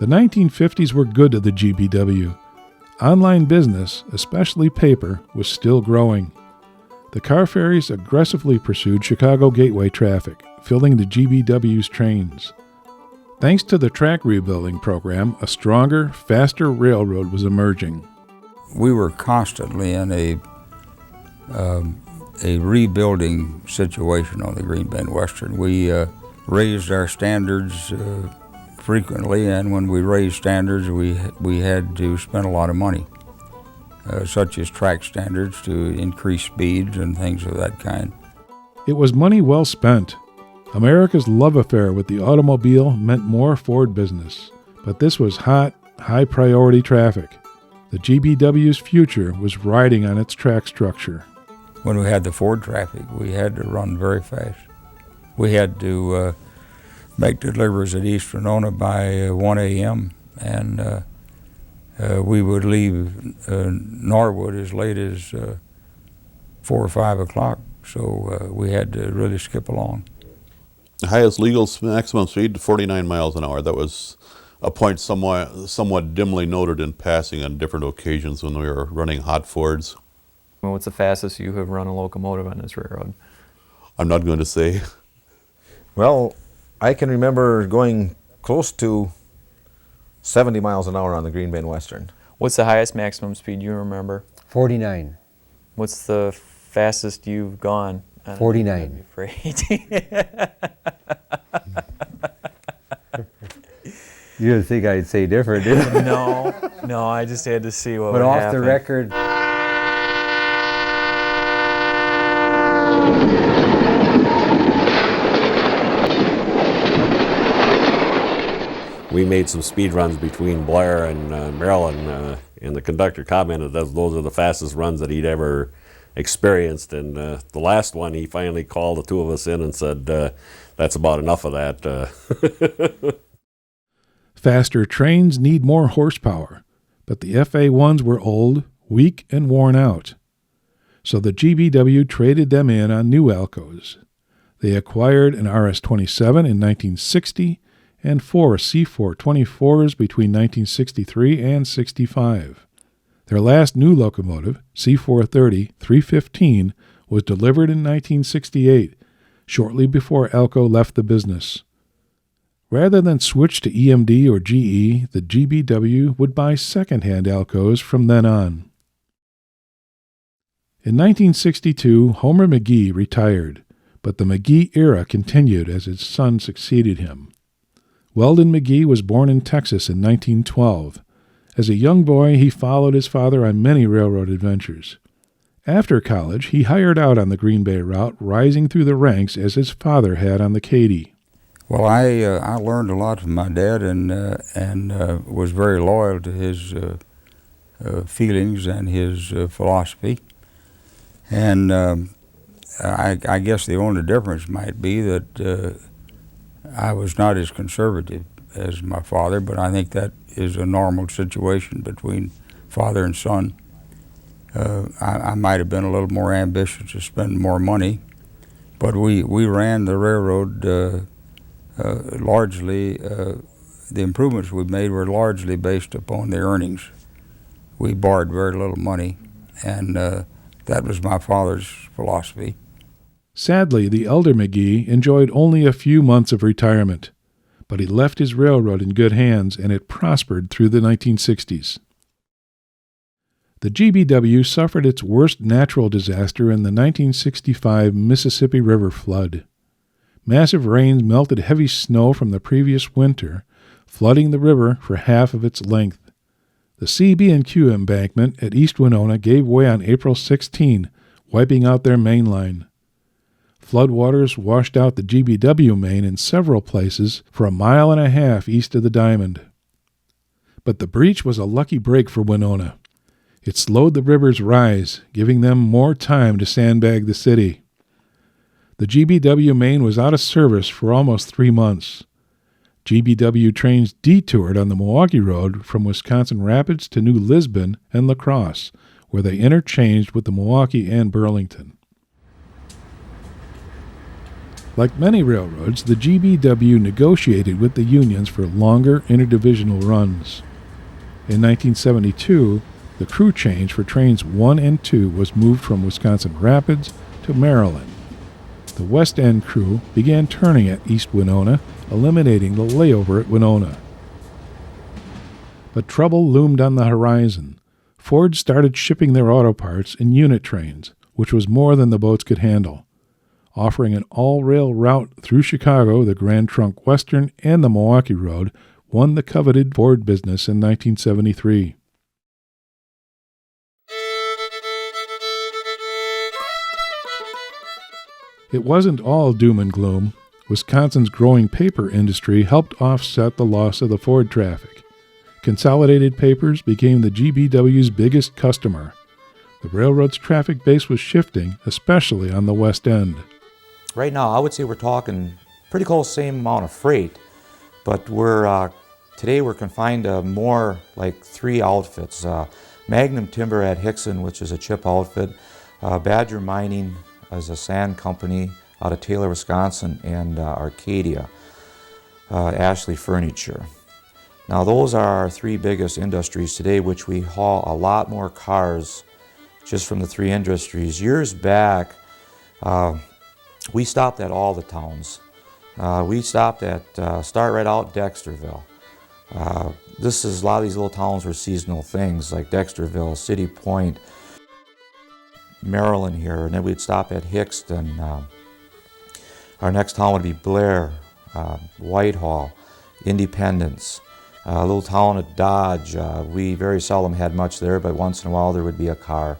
The 1950s were good to the GBW. Online business, especially paper, was still growing. The car ferries aggressively pursued Chicago Gateway traffic, filling the GBW's trains. Thanks to the track rebuilding program, a stronger, faster railroad was emerging. We were constantly in a rebuilding situation on the Green Bend Western. We raised our standards frequently, and when we raised standards, we had to spend a lot of money, such as track standards to increase speeds and things of that kind. It was money well spent. America's love affair with the automobile meant more Ford business, but this was hot, high-priority traffic. The GBW's future was riding on its track structure. When we had the Ford traffic, we had to run very fast. We had to make deliveries at East Winona by 1 a.m., and we would leave Norwood as late as 4 or 5 o'clock, so we had to really skip along. The highest legal maximum speed, 49 miles an hour. That was a point somewhat dimly noted in passing on different occasions when we were running hot Fords. What's the fastest you have run a locomotive on this railroad? I'm not going to say. Well, I can remember going close to 70 miles an hour on the Green Bend Western. What's the highest maximum speed you remember? 49. What's the fastest you've gone? 49. You didn't think I'd say different, did you? No, I just had to see what but would off happen. the record. We made some speed runs between Blair and Maryland, and the conductor commented that those are the fastest runs that he'd ever experienced. And the last one, he finally called the two of us in and said, that's about enough of that. Faster trains need more horsepower, but the FA1s were old, weak, and worn out. So the GBW traded them in on new Alcos. They acquired an RS-27 in 1960 and 4 C424s between 1963 and 65. Their last new locomotive, C430 315, was delivered in 1968, shortly before Alco left the business. Rather than switch to EMD or GE, the GBW would buy second-hand Alcos from then on. In 1962, Homer McGee retired, but the McGee era continued as his son succeeded him. Weldon McGee was born in Texas in 1912. As a young boy, he followed his father on many railroad adventures. After college, he hired out on the Green Bay route, rising through the ranks as his father had on the Katy. Well, I learned a lot from my dad and was very loyal to his feelings and his philosophy. And I guess the only difference might be that I was not as conservative as my father, but I think that is a normal situation between father and son. I might have been a little more ambitious to spend more money, but we ran the railroad largely, the improvements we made were largely based upon the earnings. We borrowed very little money, and that was my father's philosophy. Sadly, the elder McGee enjoyed only a few months of retirement, but he left his railroad in good hands, and it prospered through the 1960s. The GBW suffered its worst natural disaster in the 1965 Mississippi River flood. Massive rains melted heavy snow from the previous winter, flooding the river for half of its length. The CB&Q embankment at East Winona gave way on April 16, wiping out their main line. Floodwaters washed out the GBW main in several places for 1.5 miles east of the Diamond. But the breach was a lucky break for Winona. It slowed the river's rise, giving them more time to sandbag the city. The GBW main was out of service for almost 3 months. GBW trains detoured on the Milwaukee Road from Wisconsin Rapids to New Lisbon and La Crosse, where they interchanged with the Milwaukee and Burlington. Like many railroads, the GBW negotiated with the unions for longer interdivisional runs. In 1972, the crew change for trains 1 and 2 was moved from Wisconsin Rapids to Maryland. The West End crew began turning at East Winona, eliminating the layover at Winona. But trouble loomed on the horizon. Ford started shipping their auto parts in unit trains, which was more than the boats could handle. Offering an all-rail route through Chicago, the Grand Trunk Western and the Milwaukee Road won the coveted Ford business in 1973. It wasn't all doom and gloom. Wisconsin's growing paper industry helped offset the loss of the Ford traffic. Consolidated Papers became the GBW's biggest customer. The railroad's traffic base was shifting, especially on the West End. Right now, I would say we're talking pretty close same amount of freight, but today we're confined to more like 3 outfits. Magnum Timber at Hickson, which is a chip outfit, Badger Mining as a sand company out of Taylor, Wisconsin, and Arcadia, Ashley Furniture. Now those are our 3 biggest industries today, which we haul a lot more cars just from the 3 industries. Years back, we stopped at all the towns. We stopped at, start right out Dexterville. A lot of these little towns were seasonal things like Dexterville, City Point, Maryland here, and then we'd stop at Hickston. Our next town would be Blair, Whitehall, Independence, a little town of Dodge. We very seldom had much there, but once in a while there would be a car.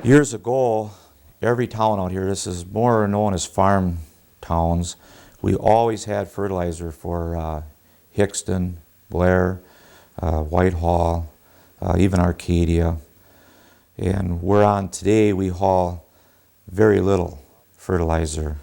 Years ago, every town out here, this is more known as farm towns, we always had fertilizer for Hickston, Blair, Whitehall, even Arcadia. And we're on today, we haul very little fertilizer.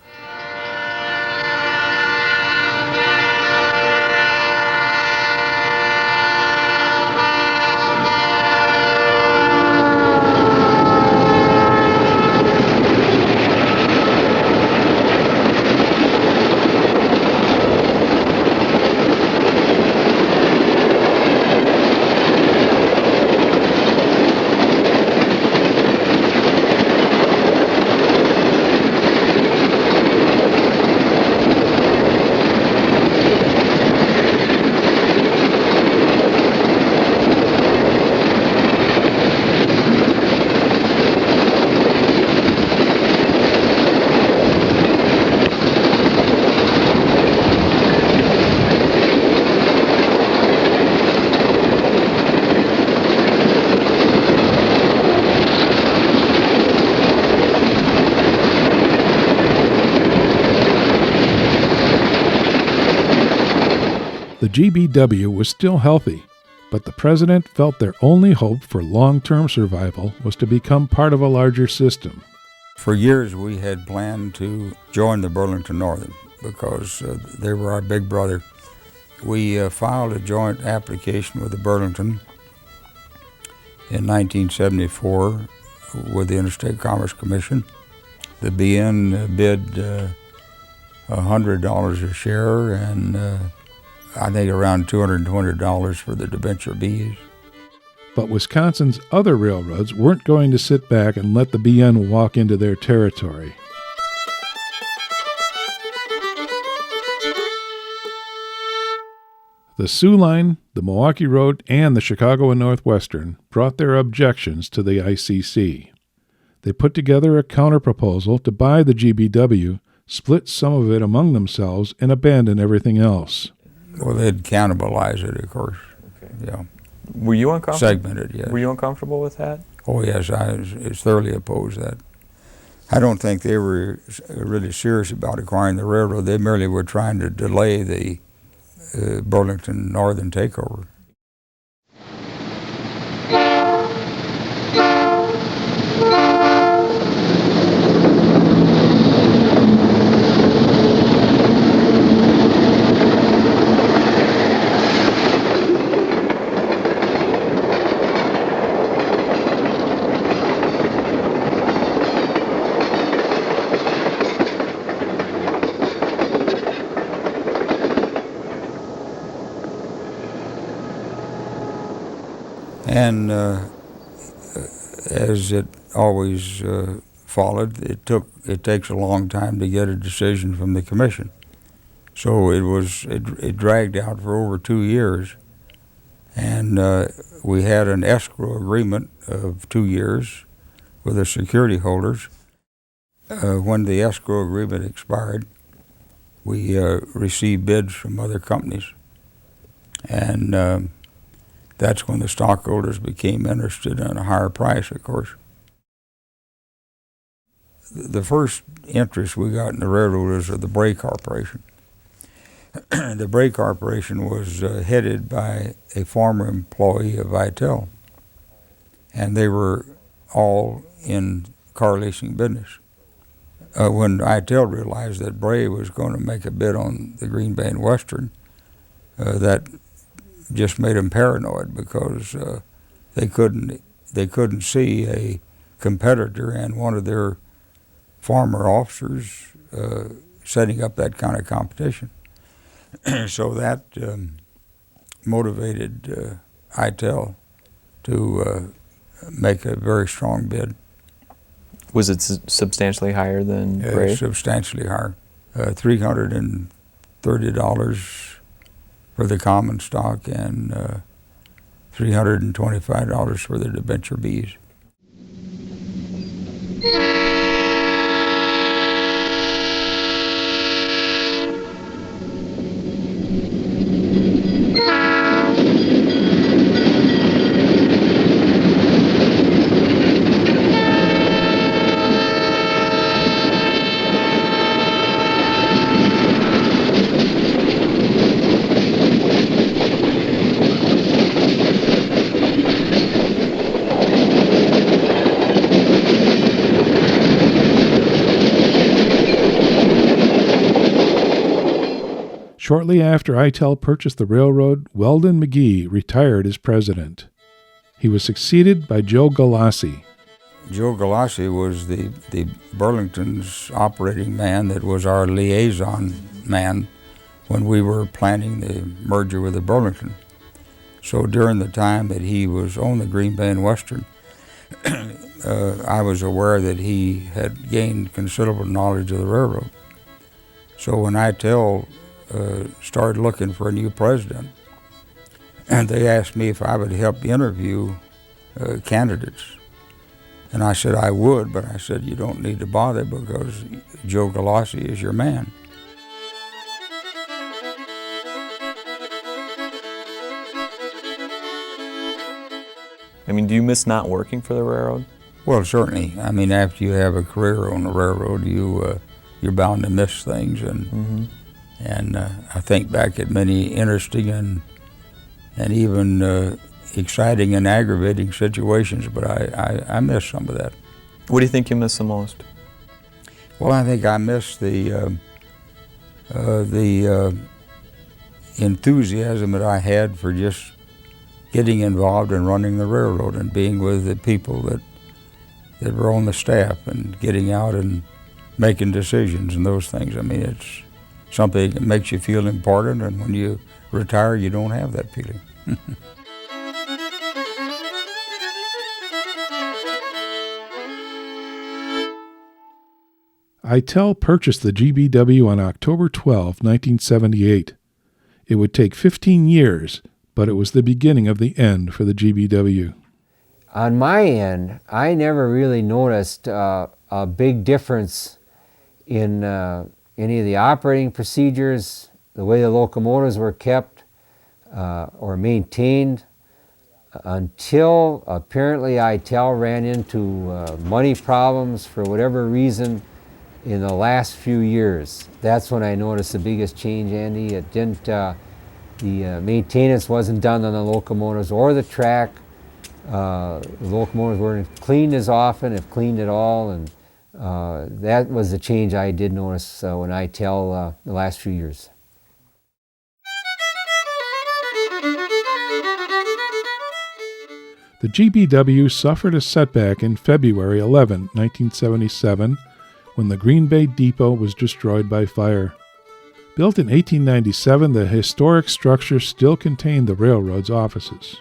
The GBW was still healthy, but the president felt their only hope for long-term survival was to become part of a larger system. For years we had planned to join the Burlington Northern because they were our big brother. We filed a joint application with the Burlington in 1974 with the Interstate Commerce Commission. The BN bid $100 a share and I think around $220 for the debenture Bs. But Wisconsin's other railroads weren't going to sit back and let the BN walk into their territory. The Sioux Line, the Milwaukee Road, and the Chicago and Northwestern brought their objections to the ICC. They put together a counterproposal to buy the GBW, split some of it among themselves, and abandon everything else. Well, they'd cannibalize it, of course. Okay. Yeah. Were you uncomfortable? Segmented, yes. Were you uncomfortable with that? Oh, yes, I was thoroughly opposed to that. I don't think they were really serious about acquiring the railroad. They merely were trying to delay the Burlington Northern takeover. And as it always followed, it takes a long time to get a decision from the commission. So it dragged out for over 2 years, and we had an escrow agreement of 2 years with the security holders. When the escrow agreement expired, we received bids from other companies, and that's when the stockholders became interested in a higher price, of course. The first interest we got in the railroad was of the Bray Corporation. The Bray Corporation was headed by a former employee of Itel, and they were all in car leasing business. When Itel realized that Bray was going to make a bid on the Green Bay and Western, that just made them paranoid, because they couldn't see a competitor and one of their former officers setting up that kind of competition. So that motivated Itel to make a very strong bid. Was it substantially higher than Bray? Substantially higher. $330 for the common stock and $325 for the debenture Bs. Shortly after Itel purchased the railroad, Weldon McGee retired as president. He was succeeded by Joe Galassi. Joe Galassi was the Burlington's operating man that was our liaison man when we were planning the merger with the Burlington. So during the time that he was on the Green Bay and Western, I was aware that he had gained considerable knowledge of the railroad. So when Itel started looking for a new president, and they asked me if I would help interview candidates. And I said I would, but I said you don't need to bother because Joe Galassi is your man. I mean, do you miss not working for the railroad? Well, certainly. I mean, after you have a career on the railroad, you're bound to miss things, and I think back at many interesting and even exciting and aggravating situations, but I miss some of that. What do you think you miss the most? Well, I think I miss the enthusiasm that I had for just getting involved in running the railroad and being with the people that were on the staff and getting out and making decisions and those things. I mean, it's something that makes you feel important, and when you retire, you don't have that feeling. Itel purchased the GBW on October 12, 1978. It would take 15 years, but it was the beginning of the end for the GBW. On my end, I never really noticed a big difference in any of the operating procedures, the way the locomotives were kept or maintained. until apparently Itel ran into money problems for whatever reason in the last few years. That's when I noticed the biggest change, Andy. It didn't, the maintenance wasn't done on the locomotives or the track. The locomotives weren't cleaned as often, if cleaned at all, and that was the change I did notice when Itel the last few years. The GBW suffered a setback in February 11, 1977, when the Green Bay Depot was destroyed by fire. Built in 1897, the historic structure still contained the railroad's offices.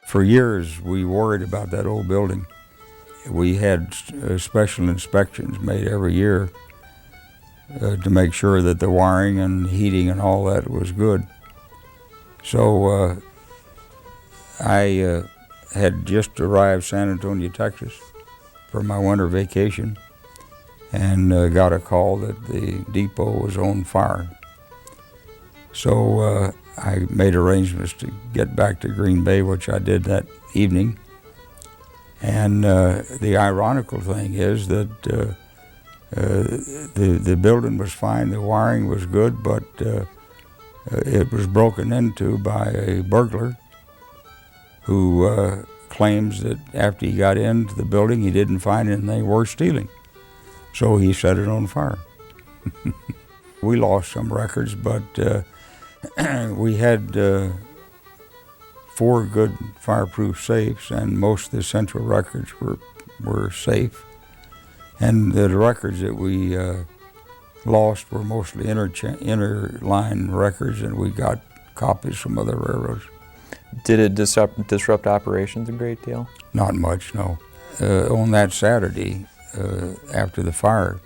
For years, we worried about that old building. We had special inspections made every year to make sure that the wiring and heating and all that was good. So I had just arrived San Antonio, Texas for my winter vacation, and got a call that the depot was on fire. So I made arrangements to get back to Green Bay, which I did that evening. And the ironical thing is that the building was fine, the wiring was good, but it was broken into by a burglar who claims that after he got into the building, he didn't find anything worth stealing. So he set it on fire. We lost some records, but we had 4 good fireproof safes, and most of the central records were safe. And the records that we lost were mostly interline records, and we got copies from other railroads. Did it disrupt operations a great deal? Not much, no. On that Saturday, after the fire,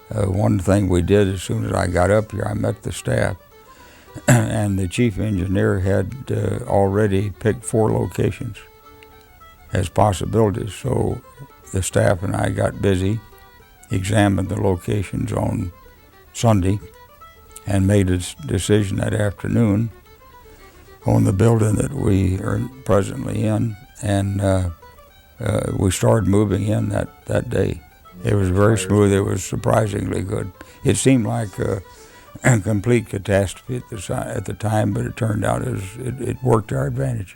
one thing we did as soon as I got up here, I met the staff, and the chief engineer had already picked 4 locations as possibilities. So the staff and I got busy, examined the locations on Sunday, and made a decision that afternoon on the building that we are presently in, and we started moving in that day. It was very smooth. It was surprisingly good. It seemed like a complete catastrophe at the time, but it turned out it worked to our advantage.